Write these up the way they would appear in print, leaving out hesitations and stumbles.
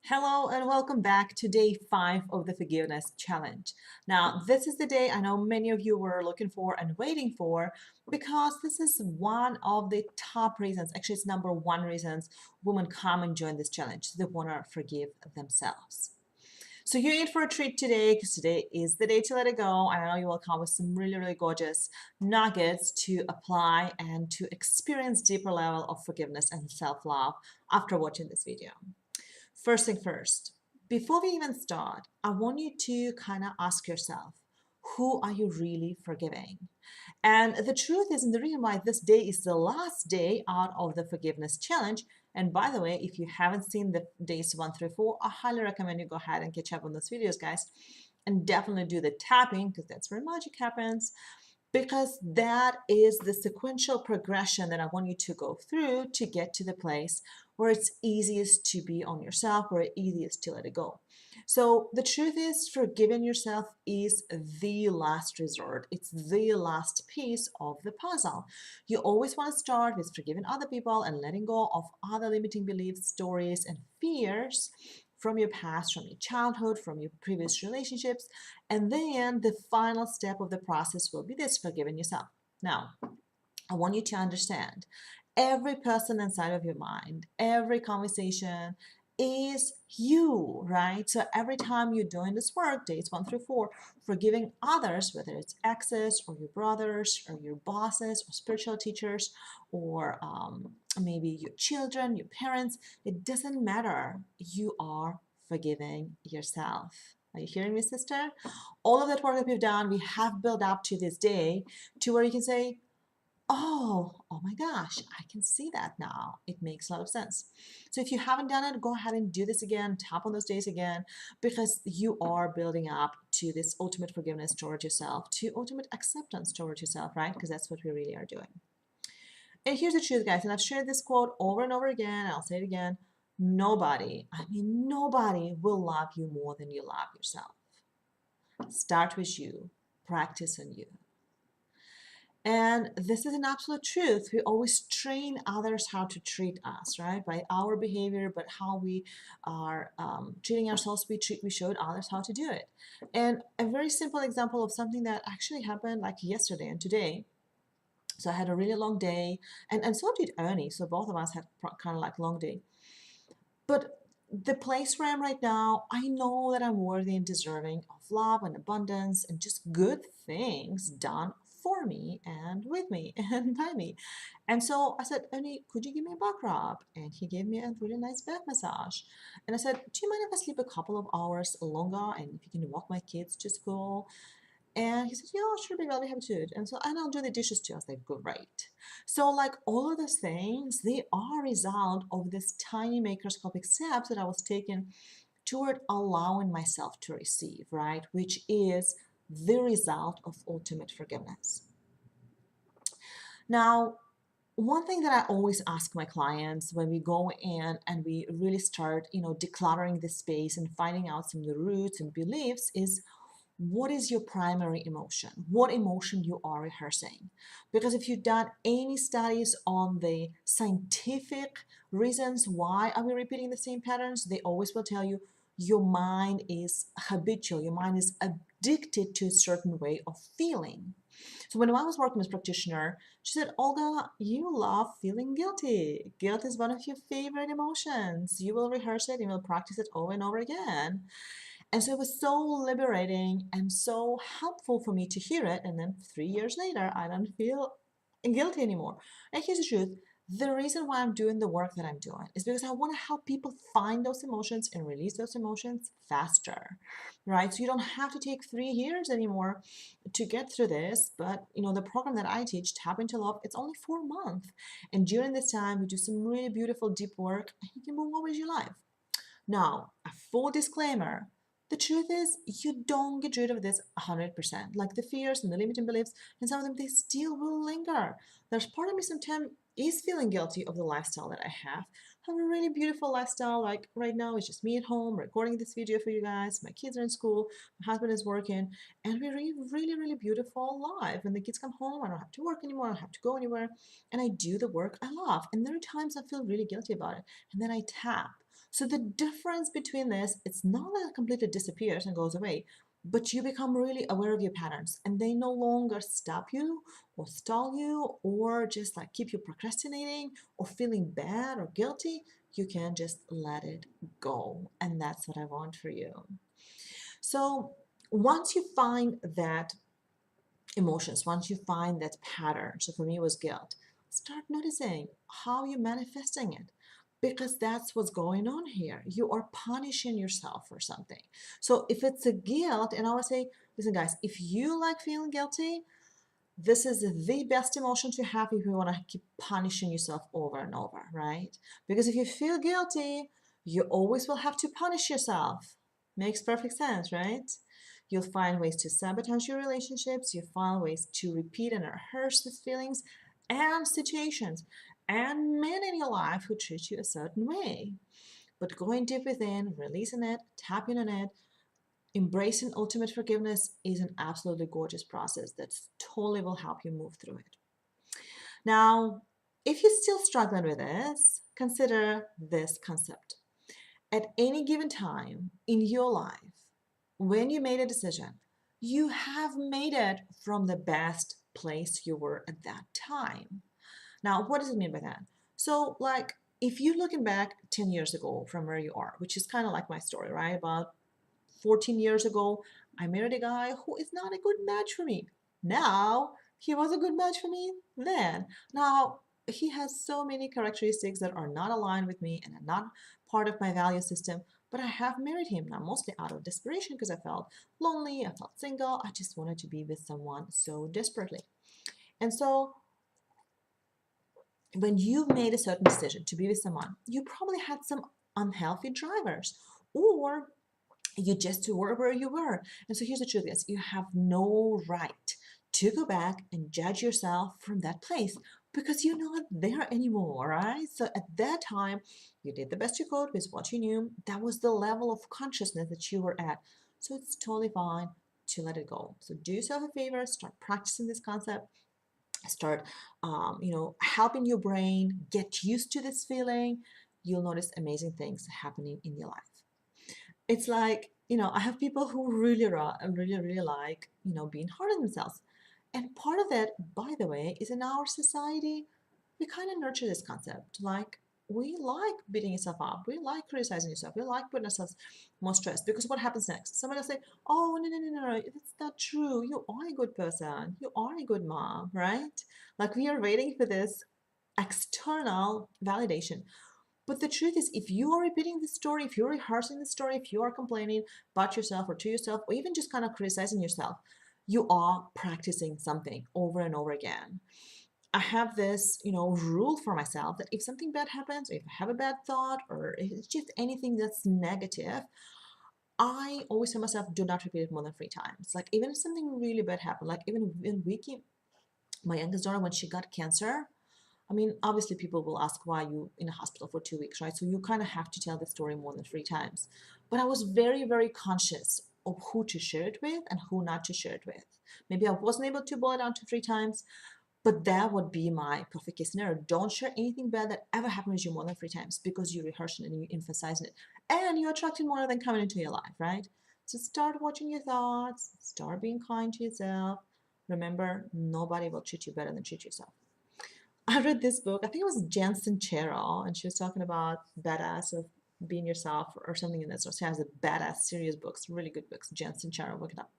Hello and welcome back to day 5 of the Forgiveness Challenge. Now, this is the day I know many of you were looking for and waiting for because this is one of the top reasons, actually it's number one reasons women come and join this challenge. They want to forgive themselves. So you're in for a treat today because today is the day to let it go. And I know you will come with some really gorgeous nuggets to apply and to experience deeper level of forgiveness and self-love after watching this video. First thing first, before we even start, I want you to kind of ask yourself, who are you really forgiving? And the truth is, and the reason why this day is the last day out of the forgiveness challenge, and by the way, if you haven't seen the days 1 through 4, I highly recommend you go ahead and catch up on those videos, guys, and definitely do the tapping because that's where magic happens, because that is the sequential progression that I want you to go through to get to the place where it's easiest to be on yourself, where it's easiest to let it go. So the truth is, forgiving yourself is the last resort. It's the last piece of the puzzle. You always want to start with forgiving other people and letting go of other limiting beliefs, stories, and fears from your past, from your childhood, from your previous relationships. And then the final step of the process will be this, forgiving yourself. Now, I want you to understand every person inside of your mind, every conversation is you, right? So every time you're doing this work, days 1 through 4, forgiving others, whether it's exes or your brothers or your bosses or spiritual teachers or maybe your children, your parents, it doesn't matter. You are forgiving yourself. Are you hearing me, sister? All of that work that we've done, we have built up to this day to where you can say, oh my gosh, I can see that now. It makes a lot of sense. So if you haven't done it, go ahead and do this again, tap on those days again, because you are building up to this ultimate forgiveness towards yourself, to ultimate acceptance towards yourself, right? Because that's what we really are doing. And here's the truth, guys, and I've shared this quote over and over again, and I'll say it again. Nobody, I mean, nobody will love you more than you love yourself. Start with you, practice on you. And this is an absolute truth. We always train others how to treat us, right? By our behavior, but how we are treating ourselves, we showed others how to do it. And a very simple example of something that actually happened like yesterday and today. So I had a really long day, and so did Ernie. So both of us had kind of like long day. But the place where I'm right now, I know that I'm worthy and deserving of love and abundance and just good things done for me and with me and by me. And so I said, Ernie, could you give me a back rub? And he gave me a really nice back massage. And I said, do you mind if I sleep a couple of hours longer and if you can walk my kids to school? And he said, yeah, sure, baby, I'll be happy to. And I'll do the dishes too. I was like, great. So like all of those things, they are a result of this tiny microscopic steps that I was taking toward allowing myself to receive, right? Which is the result of ultimate forgiveness. Now, one thing that I always ask my clients when we go in and we really start, decluttering the space and finding out some of the roots and beliefs is, what is your primary emotion? What emotion you are rehearsing? Because if you've done any studies on the scientific reasons why are we repeating the same patterns, they always will tell you your mind is habitual, your mind is addicted to a certain way of feeling. So when I was working with practitioner, she said, Olga, you love feeling guilty. Guilt is one of your favorite emotions. You will rehearse it, you will practice it over and over again. And so it was so liberating and so helpful for me to hear it. And then 3 years later, I don't feel guilty anymore. And here's the truth. The reason why I'm doing the work that I'm doing is because I want to help people find those emotions and release those emotions faster, right? So you don't have to take 3 years anymore to get through this. But the program that I teach, Tap into Love, it's only 4 months. And during this time, we do some really beautiful deep work and you can move on with your life. Now, a full disclaimer, the truth is you don't get rid of this 100%. Like the fears and the limiting beliefs, and some of them, they still will linger. There's part of me sometimes is feeling guilty of the lifestyle that I have. I have a really beautiful lifestyle. Like right now, it's just me at home recording this video for you guys. My kids are in school, my husband is working, and we live really beautiful life. When the kids come home, I don't have to work anymore, I don't have to go anywhere, and I do the work I love. And there are times I feel really guilty about it. And then I tap. So the difference between this, it's not that it completely disappears and goes away, but you become really aware of your patterns and they no longer stop you or stall you or just like keep you procrastinating or feeling bad or guilty. You can just let it go. And that's what I want for you. So once you find that emotions, once you find that pattern, so for me it was guilt, start noticing how you're manifesting it because that's what's going on here. You are punishing yourself for something. So if it's a guilt, and I would say, listen, guys, if you like feeling guilty, this is the best emotion to have if you want to keep punishing yourself over and over, right? Because if you feel guilty, you always will have to punish yourself. Makes perfect sense, right? You'll find ways to sabotage your relationships, you'll find ways to repeat and rehearse these feelings and situations and men in your life who treat you a certain way. But going deep within, releasing it, tapping on it, embracing ultimate forgiveness is an absolutely gorgeous process that totally will help you move through it. Now, if you're still struggling with this, consider this concept. At any given time in your life, when you made a decision, you have made it from the best place you were at that time. Now, what does it mean by that? So, like, if you're looking back 10 years ago from where you are, which is kind of like my story, right? About 14 years ago, I married a guy who is not a good match for me. Now, he was a good match for me then. Now, he has so many characteristics that are not aligned with me and are not part of my value system, but I have married him now, mostly out of desperation because I felt lonely, I felt single, I just wanted to be with someone so desperately. And so, when you made a certain decision to be with someone, you probably had some unhealthy drivers, or you just were where you were. And so here's the truth, guys, you have no right to go back and judge yourself from that place because you're not there anymore, right? So at that time, you did the best you could with what you knew. That was the level of consciousness that you were at. So it's totally fine to let it go. So do yourself a favor, start practicing this concept, start helping your brain get used to this feeling. You'll notice amazing things happening in your life. It's like, I have people who really like, being hard on themselves. And part of it, by the way, is in our society, we kind of nurture this concept. Like, we like beating yourself up. We like criticizing yourself. We like putting ourselves more stressed because what happens next? Somebody will say, oh, no, no, no, no, that's not true. You are a good person. You are a good mom, right? Like, we are waiting for this external validation. But the truth is, if you are repeating the story, if you're rehearsing the story, if you are complaining about yourself or to yourself, or even just kind of criticizing yourself, you are practicing something over and over again. I have this, rule for myself that if something bad happens, or if I have a bad thought, or if it's just anything that's negative, I always tell myself, do not repeat it more than 3 times. Like even if something really bad happened, like even when Wiki, my youngest daughter, when she got cancer, I mean, obviously people will ask why you in a hospital for 2 weeks, right? So you kind of have to tell the story more than 3 times. But I was very, very conscious of who to share it with and who not to share it with. Maybe I wasn't able to boil it down to 3 times, but that would be my perfect case scenario. Don't share anything bad that ever happened to you more than 3 times because you rehearse it and you emphasize it. And you're attracting more than coming into your life, right? So start watching your thoughts, start being kind to yourself. Remember, nobody will treat you better than treat yourself. I read this book. I think it was Jan Sincero, and she was talking about badass of being yourself or something in that sort. She has a badass serious books, really good books. Jan Sincero, look it up.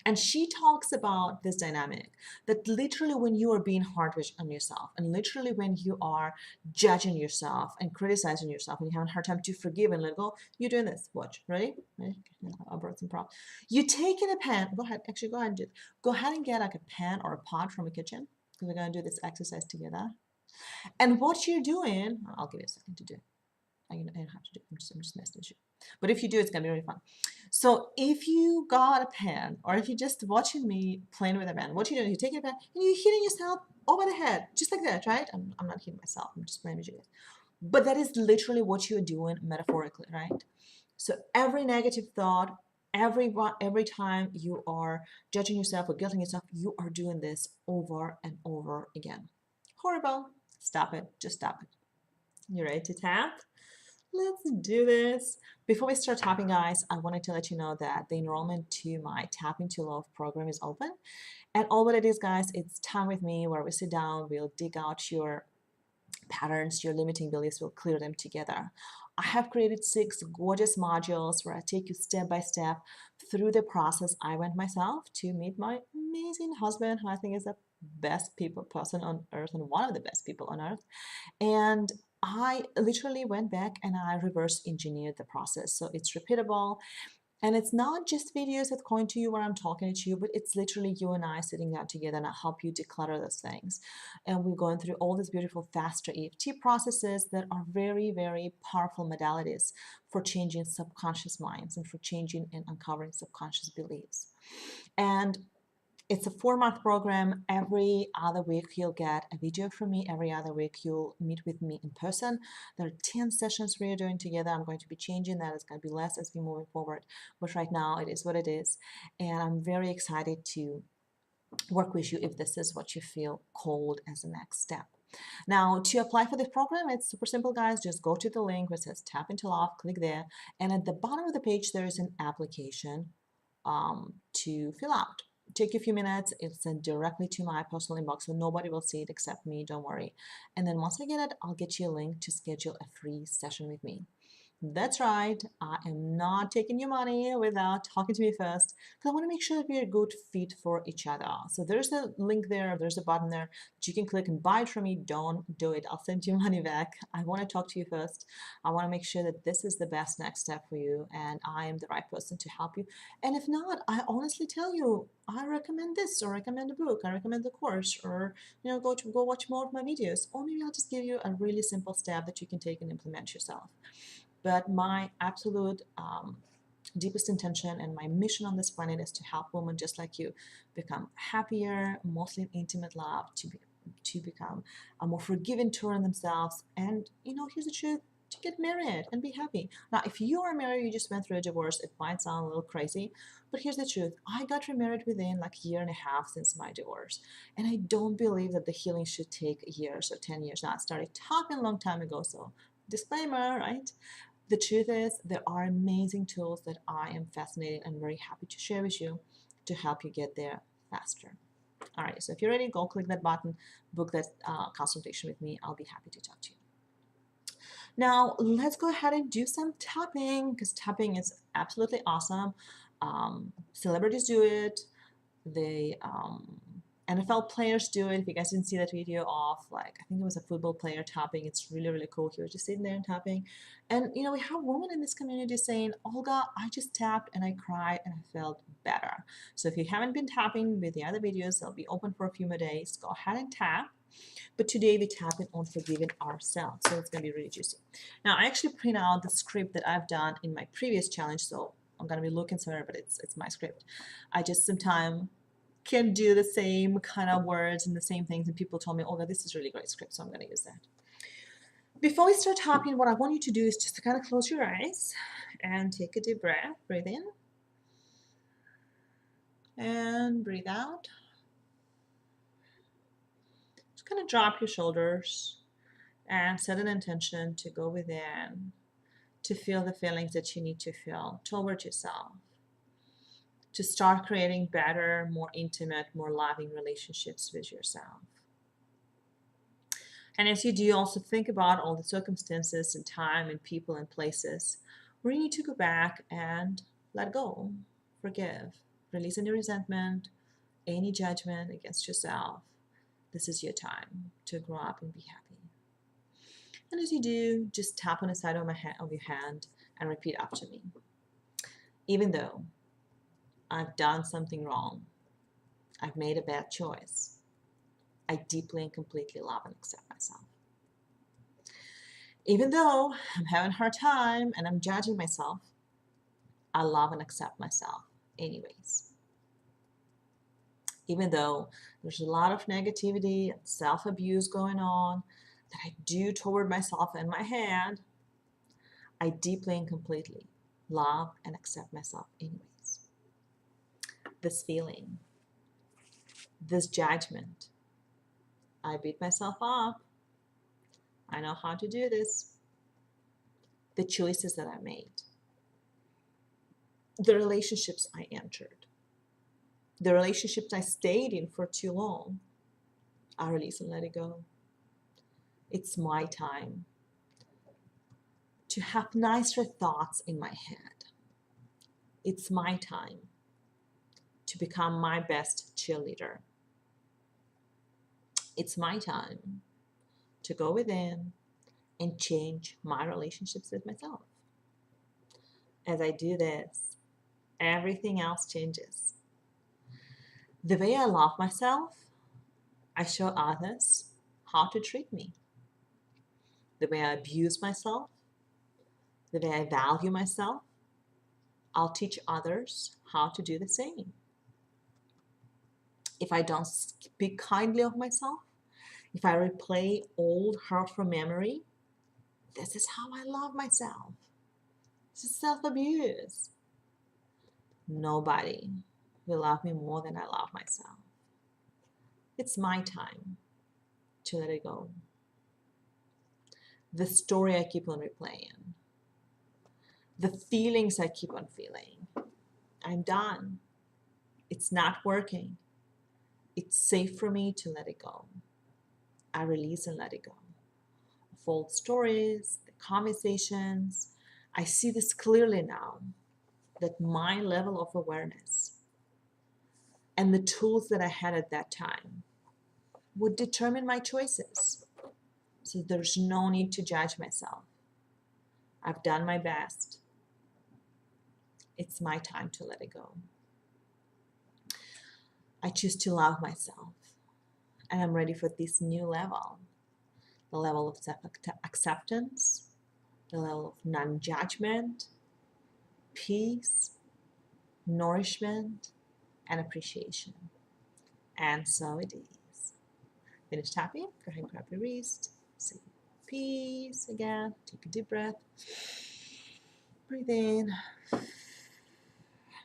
And she talks about this dynamic that literally when you are being hard on yourself, and literally when you are judging yourself and criticizing yourself, and you have a hard time to forgive and let go, you're doing this. Watch, ready? Ready? I brought some props. You take in a pan. Go ahead. Actually, go ahead and do it. Go ahead and get like a pan or a pot from a kitchen because we're gonna do this exercise together. And what you're doing, I'll give you a second to do it. I don't have to do it. I'm just messing with you. But if you do, it's gonna be really fun. So if you got a pen, or if you're just watching me playing with a pen, what you're doing, you're taking a pen and you're hitting yourself over the head, just like that, right? I'm not hitting myself. I'm just playing with you guys. But that is literally what you're doing metaphorically, right? So every negative thought, every time you are judging yourself or guilting yourself, you are doing this over and over again. Horrible. Stop it. Just stop it. You ready to tap? Let's do this. Before we start tapping, guys, I wanted to let you know that the enrollment to my Tapping to Love program is open. And all what it is, guys, it's time with me where we sit down, we'll dig out your patterns, your limiting beliefs, we'll clear them together. I have created 6 gorgeous modules where I take you step by step through the process I went myself to meet my amazing husband, who I think is the best person on earth and one of the best people on earth. And I literally went back and I reverse engineered the process. So it's repeatable. And it's not just videos that going to you where I'm talking to you, but it's literally you and I sitting down together and I help you declutter those things. And we're going through all these beautiful faster EFT processes that are very, very powerful modalities for changing subconscious minds and for changing and uncovering subconscious beliefs. And it's a 4-month program. Every other week you'll get a video from me. Every other week you'll meet with me in person. There are 10 sessions we're doing together. I'm going to be changing that. It's going to be less as we move forward. But right now it is what it is. And I'm very excited to work with you if this is what you feel called as the next step. Now, to apply for this program, it's super simple, guys. Just go to the link where it says Tap into Love, click there. And at the bottom of the page, there is an application to fill out. Take a few minutes, it's sent directly to my personal inbox, so nobody will see it except me, don't worry. And then once I get it, I'll get you a link to schedule a free session with me. That's right, I am not taking your money without talking to me first, because I want to make sure that we're a good fit for each other. So there's a link there, there's a button there that you can click and buy it from me. Don't do it, I'll send you money back. I want to talk to you first. I want to make sure that this is the best next step for you and I am the right person to help you. And if not, I honestly tell you, I recommend this, or recommend a book, I recommend the course, or go watch more of my videos, or maybe I'll just give you a really simple step that you can take and implement yourself. But my absolute deepest intention and my mission on this planet is to help women just like you become happier, mostly in intimate love, to become a more forgiving toward themselves. And here's the truth: to get married and be happy. Now, if you are married, you just went through a divorce, it might sound a little crazy, but here's the truth: I got remarried within like a year and a half since my divorce, and I don't believe that the healing should take years or 10 years. Now, I started talking a long time ago, so disclaimer, right? The truth is, there are amazing tools that I am fascinated and very happy to share with you to help you get there faster. All right, so if you're ready, go click that button, book that consultation with me. I'll be happy to talk to you. Now, let's go ahead and do some tapping, because tapping is absolutely awesome. Celebrities do it. The NFL players do it. If you guys didn't see that video of, like, I think it was a football player tapping, it's really, really cool. He was just sitting there and tapping. And, we have women in this community saying, Olga, I just tapped and I cried and I felt better. So if you haven't been tapping with the other videos, they'll be open for a few more days. Go ahead and tap. But today we're tapping on forgiving ourselves. So it's going to be really juicy. Now, I actually print out the script that I've done in my previous challenge. So I'm going to be looking somewhere, but it's my script. I just sometimes can do the same kind of words and the same things, and people told me, Olga, this is really great script, so I'm going to use that. Before we start tapping, what I want you to do is just to kind of close your eyes and take a deep breath. Breathe in and breathe out. Just kind of drop your shoulders and set an intention to go within, to feel the feelings that you need to feel toward yourself, to start creating better, more intimate, more loving relationships with yourself. And as you do, also think about all the circumstances and time and people and places where you need to go back and let go, forgive, release any resentment, any judgment against yourself. This is your time to grow up and be happy. And as you do, just tap on the side of your hand and repeat after me. Even though I've done something wrong, I've made a bad choice, I deeply and completely love and accept myself. Even though I'm having a hard time and I'm judging myself, I love and accept myself anyways. Even though there's a lot of negativity and self-abuse going on that I do toward myself and my hand, I deeply and completely love and accept myself anyways. This feeling, this judgment, I beat myself up. I know how to do this. the choices that I made, the relationships I entered, the relationships I stayed in for too long, I release and let it go. It's my time to have nicer thoughts in my head. It's my time to become my best cheerleader. It's my time to go within and change my relationships with myself. As I do this, everything else changes. The way I love myself, I show others how to treat me. The way I abuse myself, the way I value myself, I'll teach others how to do the same. If I don't speak kindly of myself, if I replay old hurtful memory, this is how I love myself. This is self-abuse. Nobody will love me more than I love myself. It's my time to let it go. The story I keep on replaying, the feelings I keep on feeling. I'm done. It's not working. It's safe for me to let it go. I release and let it go. Of old stories, the conversations. I see this clearly now, that my level of awareness and the tools that I had at that time would determine my choices. So there's no need to judge myself. I've done my best. It's my time to let it go. I choose to love myself, and I'm ready for this new level, the level of self-acceptance, the level of non-judgment, peace, nourishment, and appreciation. And so it is. Finish tapping. Go ahead and grab your wrist. Say peace again. Take a deep breath. Breathe in.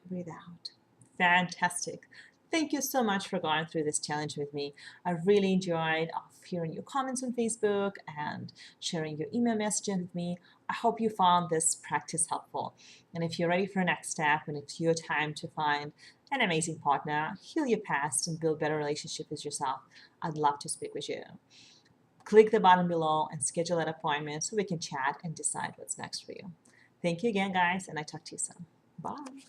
Breathe out. Fantastic. Thank you so much for going through this challenge with me. I really enjoyed hearing your comments on Facebook and sharing your email messages with me. I hope you found this practice helpful. And if you're ready for a next step and it's your time to find an amazing partner, heal your past, and build better relationship with yourself, I'd love to speak with you. Click the button below and schedule an appointment so we can chat and decide what's next for you. Thank you again, guys, and I talk to you soon. Bye.